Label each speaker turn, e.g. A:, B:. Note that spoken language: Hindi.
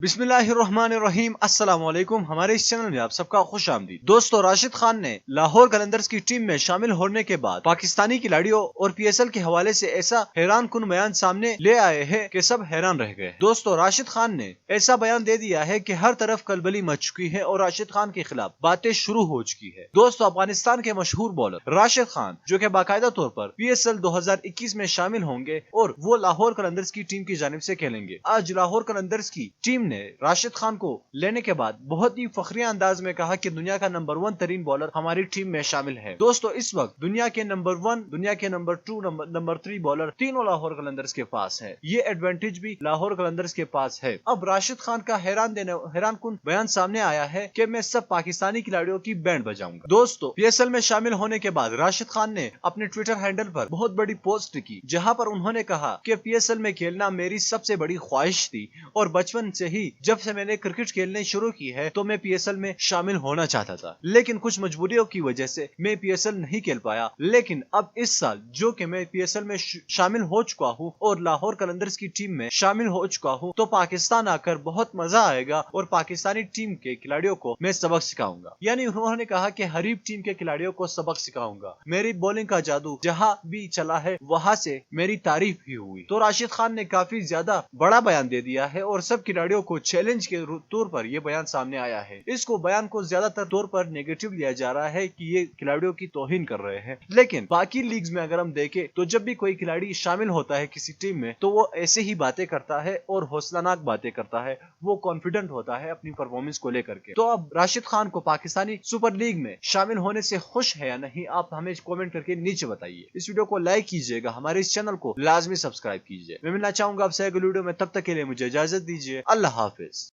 A: बिस्मिल्लाहिर्रहमानिर्रहीम अस्सलाम वालेकुम। हमारे इस चैनल में आप सबका खुश आमदीद। दोस्तों, राशिद खान ने लाहौर कलंदर्स की टीम में शामिल होने के बाद पाकिस्तानी खिलाड़ियों और पीएसएल के हवाले से ऐसा हैरान कुन बयान सामने ले आए हैं कि सब हैरान रह गए। दोस्तों, राशिद खान ने ऐसा बयान दे दिया है कि हर तरफ कलबली मच चुकी है और राशिद खान के खिलाफ बातें शुरू हो चुकी है। दोस्तों, अफगानिस्तान के मशहूर बॉलर राशिद खान, जो कि बाकायदा तौर पर पीएसएल 2021 में शामिल होंगे और वो लाहौर कलंदर्स की टीम की जानिब से खेलेंगे। आज लाहौर कलंदर्स की टीम ने राशिद खान को लेने के बाद बहुत ही फखरिया अंदाज में कहा कि दुनिया का नंबर 1 तरीन बॉलर हमारी टीम में शामिल है। दोस्तों, इस वक्त दुनिया के नंबर 1, दुनिया के नंबर 2, नंबर 3 बॉलर तीनों लाहौर कलंदर्स के पास है। ये एडवांटेज भी लाहौर कलंदर्स के पास है। अब राशिद खान का हैरान कुन बयान सामने आया है कि मैं सब पाकिस्तानी खिलाड़ियों की बैंड बजाऊंगा। दोस्तों, पीएसएल में शामिल होने के बाद राशिद खान ने अपने ट्विटर हैंडल पर बहुत बड़ी पोस्ट की, जहां पर उन्होंने कहा कि पीएसएल में खेलना मेरी सबसे बड़ी ख्वाहिश थी और बचपन से ही जब से मैंने क्रिकेट खेलने शुरू की है तो मैं पीएसएल में शामिल होना चाहता था, लेकिन कुछ मजबूरियों की वजह से मैं पीएसएल नहीं खेल पाया। लेकिन अब इस साल जो कि मैं पीएसएल में शामिल हो चुका हूं और लाहौर कलंदर्स की टीम में शामिल हो चुका हूं, तो पाकिस्तान आकर बहुत मजा आएगा और पाकिस्तानी टीम के खिलाड़ियों को मैं सबक सिखाऊंगा। यानी उन्होंने कहा कि हरीफ टीम के खिलाड़ियों को सबक सिखाऊंगा। मेरी बॉलिंग का जादू जहां भी चला है वहां से मेरी तारीफ भी हुई। तो राशिद खान ने काफी ज्यादा बड़ा बयान दे दिया है और सब खिलाड़ियों को चैलेंज के तौर पर यह बयान सामने आया है। इसको बयान को ज्यादातर तौर पर नेगेटिव लिया जा रहा है कि ये खिलाड़ियों की तौहीन कर रहे हैं, लेकिन बाकी लीग्स में अगर हम देखें तो जब भी कोई खिलाड़ी शामिल होता है किसी टीम में तो वो ऐसे ही बातें करता है और हौसलानाक बातें करता है, वो कॉन्फिडेंट होता है अपनी परफॉर्मेंस को लेकर के। तो अब राशिद खान को पाकिस्तानी सुपर लीग में शामिल होने से खुश है या नहीं, आप हमें कॉमेंट करके नीचे बताइए। इस वीडियो को लाइक कीजिएगा, हमारे इस चैनल को लाजमी सब्सक्राइब कीजिए। मैं मिलना चाहूंगा आपसे अगली वीडियो में, तब तक के लिए मुझे इजाजत दीजिए। अल्लाह हाफिज।